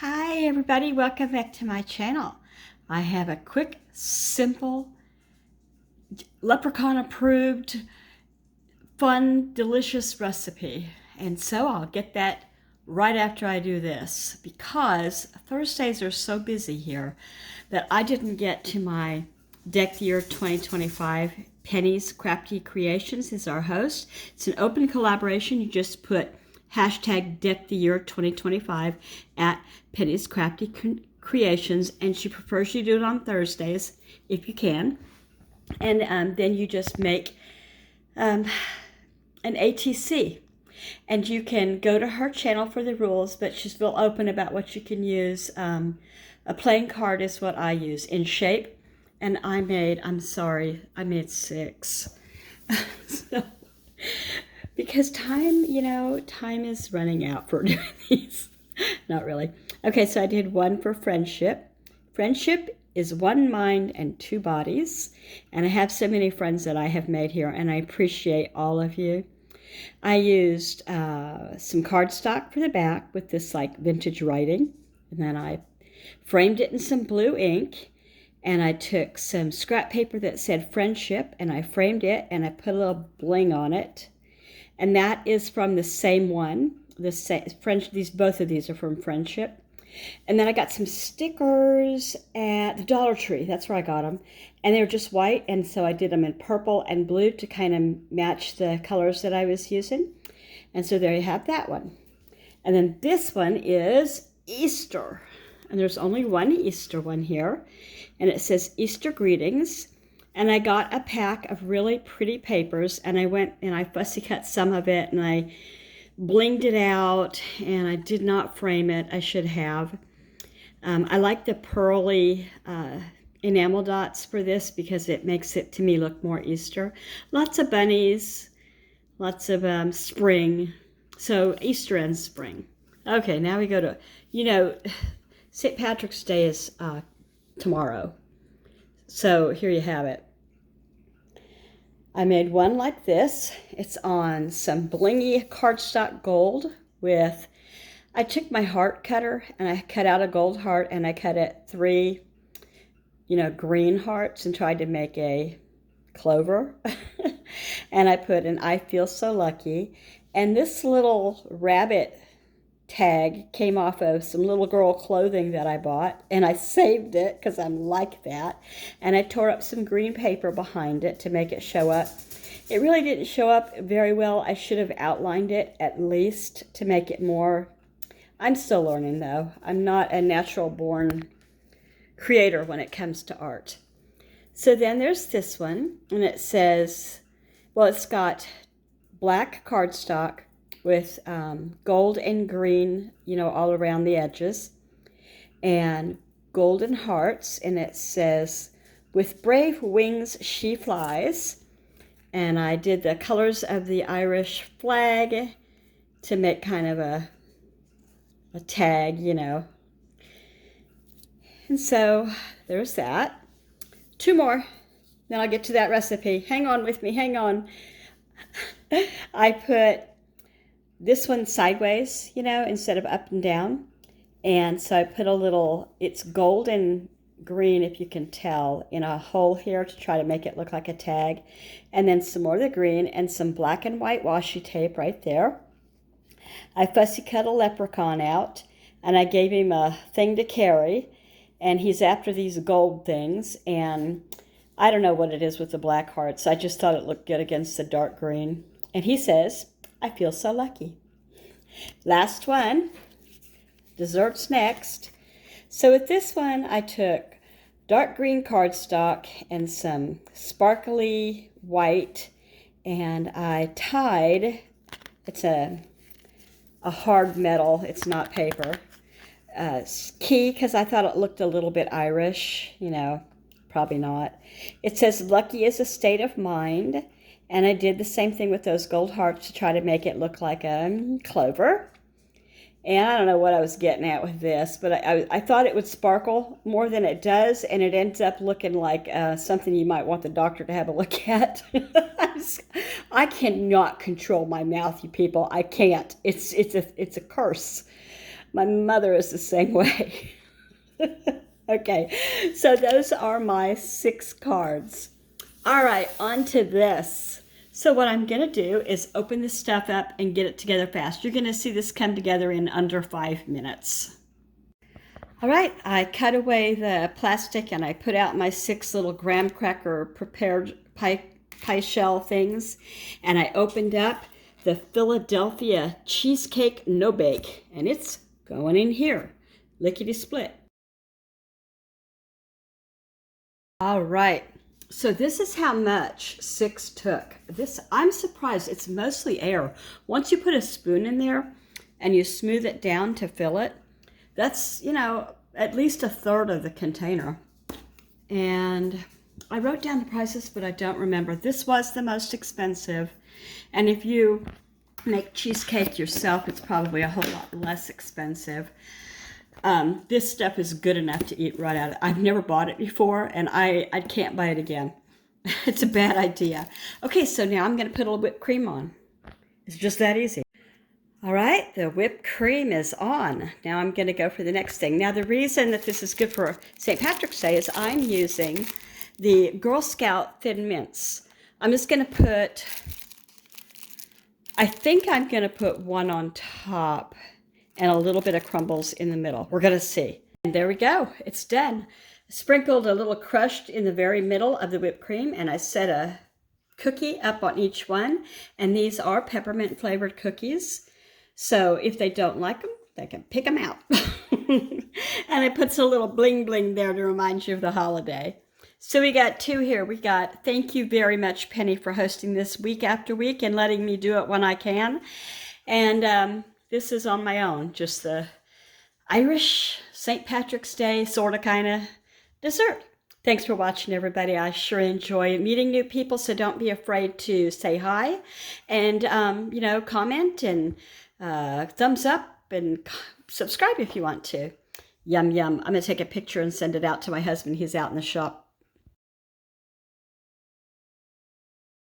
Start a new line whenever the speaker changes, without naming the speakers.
Hi everybody, welcome back to my channel. I have a quick, simple, Leprechaun approved, fun, delicious recipe. And so I'll get that right after I do this because Thursdays are so busy here that I didn't get to my Deck the Year 2025. Penny's Crafty Creations is our host. It's an open collaboration. You just put hashtag Deck the Year 2025 at Penny's Crafty Creations, and she prefers you do it on Thursdays if you can. And then you just make an ATC. And you can go to her channel for the rules, but she's real open about what you can use. A playing card is what I use in shape. And I made 6. So, because time is running out for doing these. Not really. Okay, so I did one for friendship. Friendship is one mind and two bodies. And I have so many friends that I have made here, and I appreciate all of you. I used some cardstock for the back with this like vintage writing. And then I framed it in some blue ink. And I took some scrap paper that said friendship, and I framed it, and I put a little bling on it. And that is from the same one. Both of these are from Friendship. And then I got some stickers at the Dollar Tree. That's where I got them. And they were just white, and so I did them in purple and blue to kind of match the colors that I was using. And so there you have that one. And then this one is Easter. And there's only one Easter one here. And it says Easter Greetings. And I got a pack of really pretty papers, and I went and I fussy cut some of it, and I blinged it out, and I did not frame it. I should have. I like the pearly enamel dots for this because it makes it, to me, look more Easter. Lots of bunnies, lots of spring. So Easter and spring. Okay, now we go to, St. Patrick's Day is tomorrow. So here you have it. I made one like this. It's on some blingy cardstock gold with, I took my heart cutter and I cut out a gold heart, and I cut it 3, green hearts and tried to make a clover. And I put an I feel so lucky. And this little rabbit tag came off of some little girl clothing that I bought, and I saved it because I'm like that. And I tore up some green paper behind it to make it show up. It really didn't show up very well. I should have outlined it at least to make it more. I'm still learning though. I'm not a natural born creator when it comes to art. So then there's this one, and it says, well, it's got black cardstock with gold and green, all around the edges, and golden hearts, and it says, with brave wings she flies. And I did the colors of the Irish flag to make kind of a tag, And so there's that. 2 more, then I'll get to that recipe. Hang on with me, hang on. I put this one sideways, instead of up and down. And so I put a little, it's gold and green, if you can tell, in a hole here to try to make it look like a tag. And then some more of the green and some black and white washi tape right there. I fussy cut a leprechaun out, and I gave him a thing to carry. And he's after these gold things. And I don't know what it is with the black hearts. I just thought it looked good against the dark green. And he says, I feel so lucky. Last one, desserts next. So with this one, I took dark green cardstock and some sparkly white, and I tied, it's a hard metal, it's not paper, key, because I thought it looked a little bit Irish, probably not. It says, lucky is a state of mind. And I did the same thing with those gold hearts to try to make it look like a clover. And I don't know what I was getting at with this, but I thought it would sparkle more than it does, and it ends up looking like something you might want the doctor to have a look at. I cannot control my mouth, you people. I can't. It's a curse. My mother is the same way. Okay, so those are my 6 cards. All right, on to this. So what I'm going to do is open this stuff up and get it together fast. You're going to see this come together in under 5 minutes. All right, I cut away the plastic and I put out my 6 little graham cracker prepared pie shell things. And I opened up the Philadelphia cheesecake no bake, and it's going in here, lickety split. All right, so this is how much 6 took. This, I'm surprised, it's mostly air. Once you put a spoon in there and you smooth it down to fill it, that's, you know, at least a third of the container. And I wrote down the prices, but I don't remember. This was the most expensive. And if you make cheesecake yourself, it's probably a whole lot less expensive. This stuff is good enough to eat right out of it. I've never bought it before, and I can't buy it again. It's a bad idea. Okay, so now I'm going to put a little whipped cream on. It's just that easy. All right, the whipped cream is on. Now I'm going to go for the next thing. Now the reason that this is good for St. Patrick's Day is I'm using the Girl Scout Thin Mints. I'm just going to put, I think I'm going to put 1 on top and a little bit of crumbles in the middle. We're going to see. And there we go. It's done. Sprinkled a little crushed in the very middle of the whipped cream, and I set a cookie up on each one. And these are peppermint flavored cookies. So if they don't like them, they can pick them out. And I put some little bling bling there to remind you of the holiday. So we got 2 here. We got, thank you very much, Penny, for hosting this week after week and letting me do it when I can. And this is on my own, just the Irish St. Patrick's Day sort of kind of dessert. Thanks for watching, everybody. I sure enjoy meeting new people, so don't be afraid to say hi and, you know, comment and thumbs up and subscribe if you want to. Yum, yum. I'm going to take a picture and send it out to my husband. He's out in the shop.